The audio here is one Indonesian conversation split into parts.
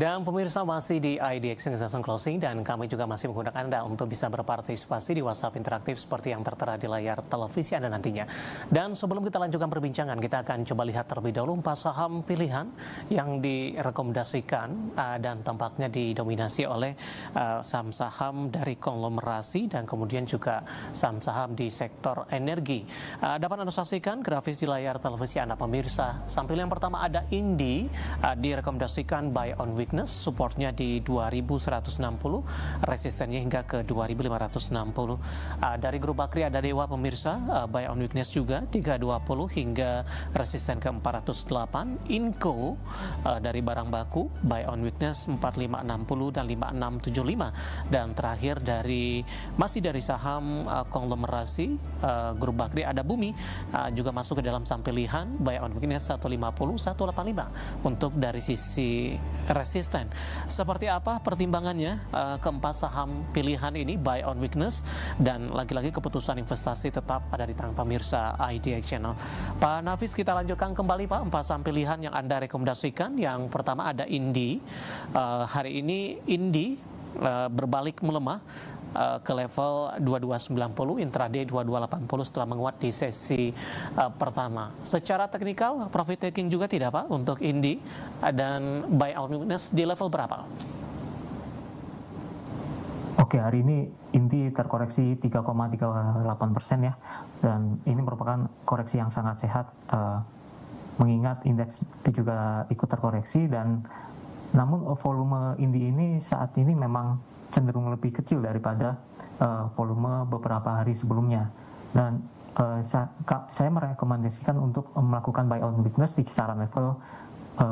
Dan pemirsa masih di IDX Investment Closing dan kami juga masih menggunakan Anda untuk bisa berpartisipasi di WhatsApp interaktif seperti yang tertera di layar televisi Anda nantinya. Dan sebelum kita lanjutkan perbincangan, kita akan coba lihat terlebih dahulu 4 saham pilihan yang direkomendasikan dan tampaknya didominasi oleh saham-saham dari konglomerasi dan kemudian juga saham-saham di sektor energi. Dapat Anda saksikan grafis di layar televisi Anda pemirsa. Sampil yang pertama ada Indi, direkomendasikan buy on weakness, supportnya di 2160, resistennya hingga ke 2560. Dari grup Bakri ada Dewa pemirsa, buy on weakness juga 320 hingga resisten ke 408. Inco dari barang baku buy on weakness 4560 dan 5675. Dan terakhir masih dari saham konglomerasi grup Bakri ada Bumi, juga masuk ke dalam saham pilihan buy on weakness 150 185 untuk dari sisi resisten. Seperti apa pertimbangannya keempat saham pilihan ini buy on weakness, dan lagi-lagi keputusan investasi tetap ada di tangan pemirsa IDX Channel. Pak Nafis, kita lanjutkan kembali Pak, empat saham pilihan yang Anda rekomendasikan. Yang pertama ada Indi. Hari ini Indi berbalik melemah ke level 2290, intraday 2280 setelah menguat di sesi pertama. Secara teknikal profit taking juga tidak Pak untuk Indi, dan buy on weakness di level berapa? Oke, hari ini Indi terkoreksi 3,38% ya, dan ini merupakan koreksi yang sangat sehat mengingat indeks juga ikut terkoreksi, dan namun volume Indi ini saat ini memang cenderung lebih kecil daripada volume beberapa hari sebelumnya, dan saya merekomendasikan untuk melakukan buy on weakness di kisaran level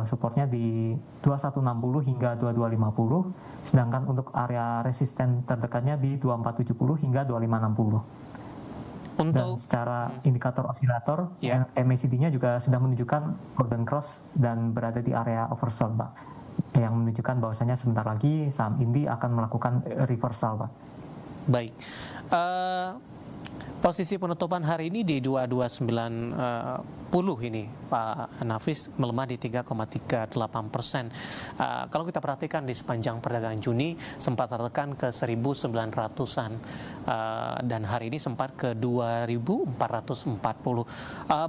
supportnya di 2160 hingga 2250, sedangkan untuk area resisten terdekatnya di 2470 hingga 2560. Dan secara indikator osilator, MACD-nya juga sudah menunjukkan golden cross dan berada di area oversold Pak, yang menunjukkan bahwasanya sebentar lagi saham Indi akan melakukan reversal Pak. Baik, posisi penutupan hari ini di 2290 ini Pak Nafis, melemah di 3,38%. Kalau kita perhatikan di sepanjang perdagangan Juni sempat tertekan ke 1900-an, dan hari ini sempat ke 2440.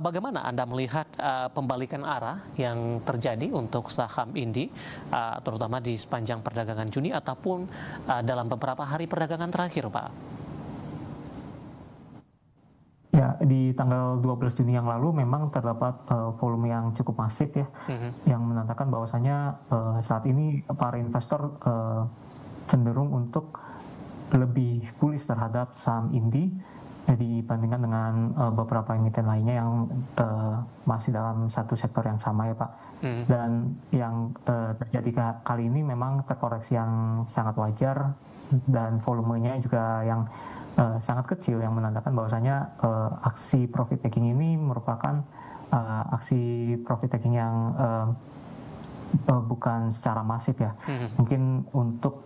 Bagaimana Anda melihat pembalikan arah yang terjadi untuk saham Indi, terutama di sepanjang perdagangan Juni ataupun dalam beberapa hari perdagangan terakhir Pak? Ya, di tanggal 12 Juni yang lalu memang terdapat volume yang cukup masif ya, yang menandakan bahwasanya saat ini para investor cenderung untuk lebih bullish terhadap saham Indi dibandingkan dengan beberapa emiten lainnya yang masih dalam satu sektor yang sama ya Pak. Dan yang terjadi kali ini memang terkoreksi yang sangat wajar, dan volumenya juga yang sangat kecil, yang menandakan bahwasanya aksi profit taking ini merupakan aksi profit taking yang bukan secara masif ya, mungkin untuk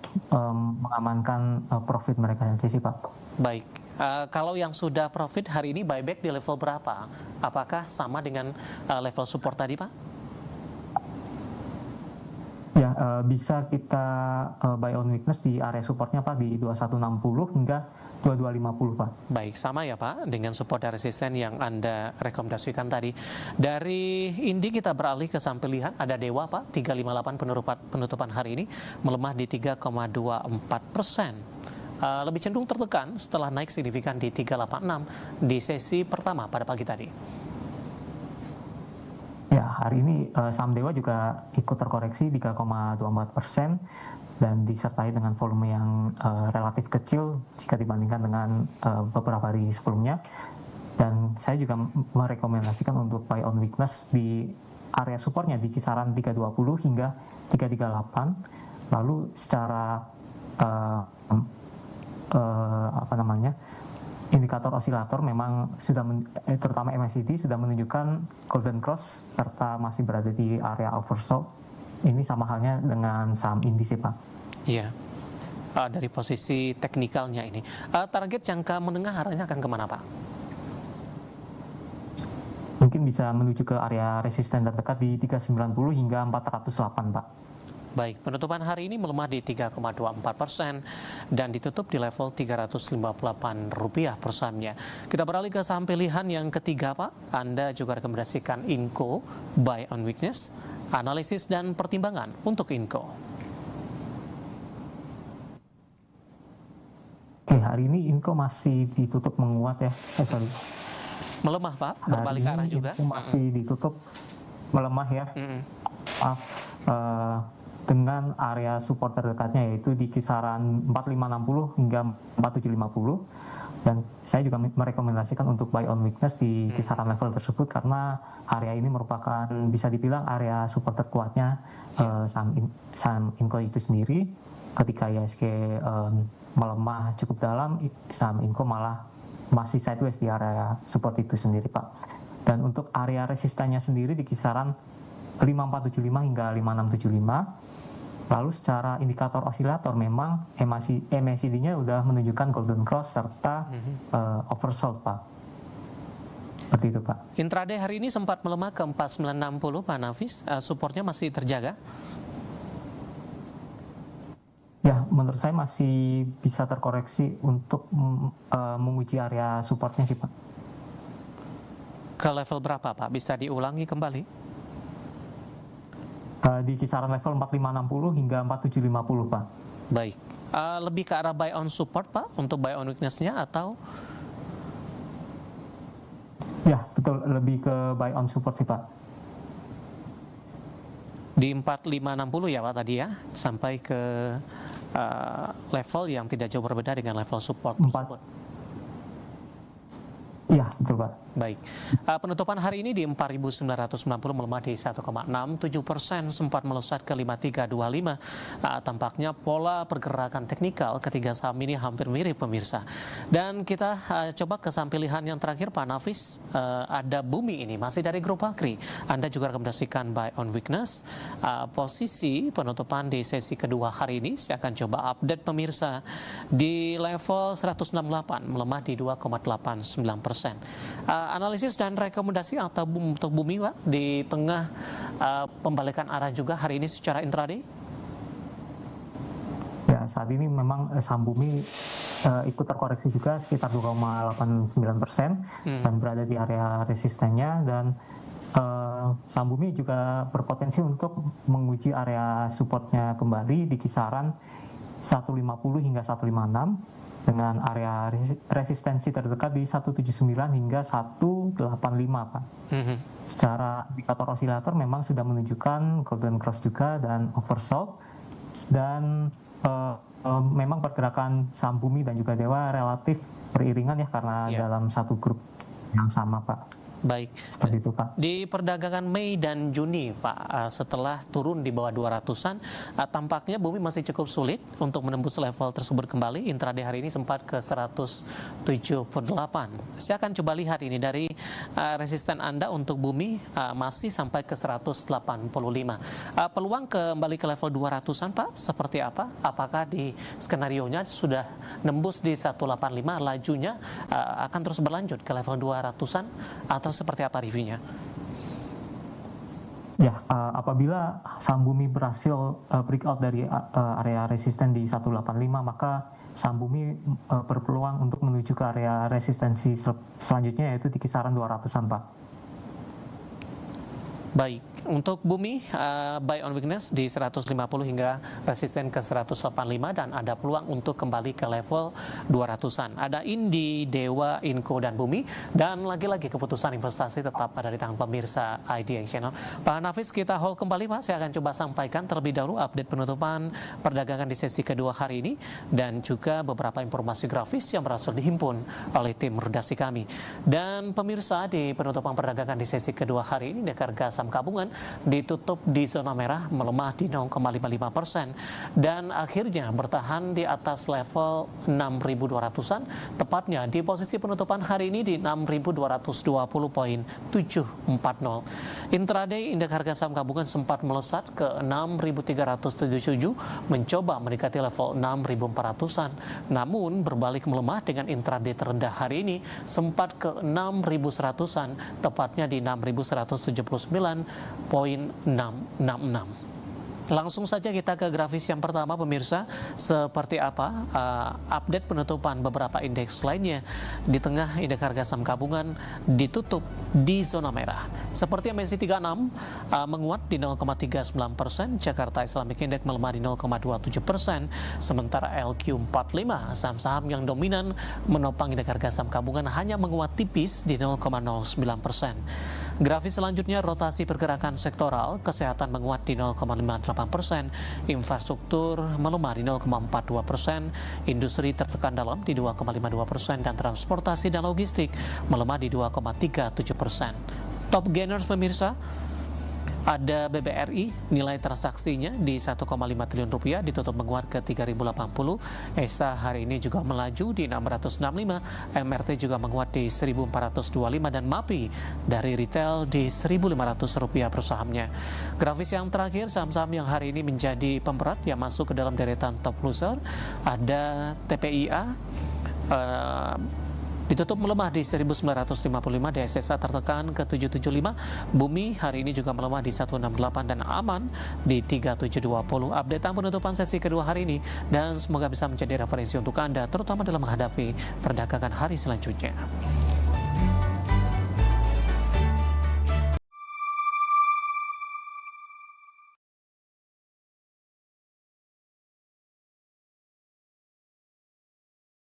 mengamankan profit mereka yang sih Pak. Baik, kalau yang sudah profit hari ini buyback di level berapa? Apakah sama dengan level support tadi Pak? Ya, bisa kita buy on weakness di area supportnya Pak di 2160 hingga 2250 Pak. Baik, sama ya Pak dengan support dan resisten yang Anda rekomendasikan tadi. Dari Indi kita beralih ke saham pilihan, ada Dewa Pak, 358 penutupan hari ini melemah di 3,24%. Lebih cenderung tertekan setelah naik signifikan di 386 di sesi pertama pada pagi tadi. Ya, hari ini saham Dewa juga ikut terkoreksi 3,24%, dan disertai dengan volume yang relatif kecil jika dibandingkan dengan beberapa hari sebelumnya. Dan saya juga merekomendasikan untuk buy on weakness di area supportnya di kisaran 320 hingga 338. Lalu secara indikator osilator memang sudah terutama MACD sudah menunjukkan golden cross serta masih berada di area oversold. Ini sama halnya dengan saham Indi sih Pak. Iya, dari posisi teknikalnya ini. Target jangka menengah arahnya akan kemana Pak? Mungkin bisa menuju ke area resisten terdekat di 390 hingga 408 Pak. Baik, penutupan hari ini melemah di 3,24% dan ditutup di level Rp358 per sahamnya. Kita beralih ke saham pilihan yang ketiga, Pak. Anda juga rekomendasikan Inco, buy on weakness, analisis dan pertimbangan untuk Inco. Oke, hari ini Inco masih ditutup menguat ya. Melemah, Pak, berbalik hari arah ini juga. Inco masih ditutup melemah ya. Maaf, dengan area support terdekatnya yaitu di kisaran 4560 hingga 4750, dan saya juga merekomendasikan untuk buy on weakness di kisaran level tersebut karena area ini merupakan bisa dibilang area support terkuatnya saham Inco itu sendiri. Ketika IHSG melemah cukup dalam, saham Inco malah masih sideways di area support itu sendiri, Pak. Dan untuk area resistannya sendiri di kisaran 5475 hingga 5675. Lalu secara indikator osilator memang MACD-nya sudah menunjukkan golden cross serta oversold, Pak. Seperti itu, Pak. Intraday hari ini sempat melemah ke 4960, Pak Nafis. Supportnya masih terjaga? Ya, menurut saya masih bisa terkoreksi untuk menguji area supportnya sih, Pak. Ke level berapa, Pak? Bisa diulangi kembali? Di kisaran level 4560 hingga 4750, Pak. Baik. Lebih ke arah buy on support, Pak, untuk buy on weakness-nya atau? Ya, betul. Lebih ke buy on support sih, Pak. Di 4560 ya, Pak, tadi ya? Sampai ke level yang tidak jauh berbeda dengan level support tersebut. Iya, betul, Pak. Baik, penutupan hari ini di 4.990 melemah di 1,67%, sempat melesat ke 5.325. Tampaknya pola pergerakan teknikal ketiga saham ini hampir mirip, pemirsa. Dan kita coba ke saham pilihan yang terakhir, Pak Nafis. Ada Bumi ini, masih dari grup Akri. Anda juga rekomendasikan buy on weakness. Posisi penutupan di sesi kedua hari ini, saya akan coba update pemirsa di level 168, melemah di 2,89%. Analisis dan rekomendasi atau untuk Bumi, Pak, di tengah pembalikan arah juga hari ini secara intraday? Ya, saat ini memang saham Bumi ikut terkoreksi juga sekitar 2,89% dan berada di area resistennya, dan saham Bumi juga berpotensi untuk menguji area supportnya kembali di kisaran 150 hingga 156. Dengan area resistensi terdekat di 179 hingga 185, Pak. Secara indikator osilator memang sudah menunjukkan golden cross juga dan oversold, dan memang pergerakan saham Bumi dan juga Dewa relatif beriringan ya, karena dalam satu grup yang sama, Pak. Baik. Seperti itu, Pak. Di perdagangan Mei dan Juni, Pak, setelah turun di bawah 200-an, tampaknya Bumi masih cukup sulit untuk menembus level tersebut kembali. Intraday hari ini sempat ke 178. Saya akan coba lihat ini dari resisten Anda untuk Bumi masih sampai ke 185. Peluang kembali ke level 200-an, Pak, seperti apa? Apakah di skenarionya sudah nembus di 185, lajunya akan terus berlanjut ke level 200-an, atau seperti apa reviewnya? Ya, apabila saham Bumi berhasil breakout dari area resisten di 185, maka saham Bumi berpeluang untuk menuju ke area resistensi selanjutnya, yaitu di kisaran 200-an, Pak. Baik. Untuk Bumi, buy on weakness di 150 hingga resisten ke 185, dan ada peluang untuk kembali ke level 200-an. Ada Indi, Dewa, Inco, dan Bumi. Dan lagi-lagi keputusan investasi tetap ada di tangan pemirsa IDX Channel. Pak Nafis, kita hold kembali, Pak. Saya akan coba sampaikan terlebih dahulu update penutupan perdagangan di sesi kedua hari ini, dan juga beberapa informasi grafis yang berhasil dihimpun oleh tim redaksi kami. Dan pemirsa, di penutupan perdagangan di sesi kedua hari ini, harga saham gabungan ditutup di zona merah, melemah di 0,55%, dan akhirnya bertahan di atas level 6.200-an, tepatnya di posisi penutupan hari ini di 6.220.740. Intraday indeks harga saham gabungan sempat melesat ke 6.377, mencoba mendekati level 6.400-an, namun berbalik melemah dengan intraday terendah hari ini sempat ke 6.100-an, tepatnya di 6.179.666. Langsung saja kita ke grafis yang pertama pemirsa, seperti apa update penutupan beberapa indeks lainnya. Di tengah indeks harga saham gabungan ditutup di zona merah. Seperti MNC 36 menguat di 0,39%, Jakarta Islamic Index melemah di 0,27%, sementara LQ45 saham-saham yang dominan menopang indeks harga saham gabungan hanya menguat tipis di 0,09%. Grafis selanjutnya rotasi pergerakan sektoral, kesehatan menguat di 0,58%, infrastruktur melemah di 0,42%, industri tertekan dalam di 2,52%, dan transportasi dan logistik melemah di 2,37%. Top gainers pemirsa, ada BBRI, nilai transaksinya di 1,5 triliun rupiah ditutup menguat ke 3.080. ESA hari ini juga melaju di 665, MRT juga menguat di 1.425, dan MAPI dari retail di 1.500 rupiah per sahamnya. Grafis yang terakhir, saham-saham yang hari ini menjadi pemberat yang masuk ke dalam deretan top loser, ada TPIA, ditutup melemah di 1955, DSSA tertekan ke 775, Bumi hari ini juga melemah di 168, dan Aman di 3720. Update penutupan sesi kedua hari ini, dan semoga bisa menjadi referensi untuk Anda terutama dalam menghadapi perdagangan hari selanjutnya.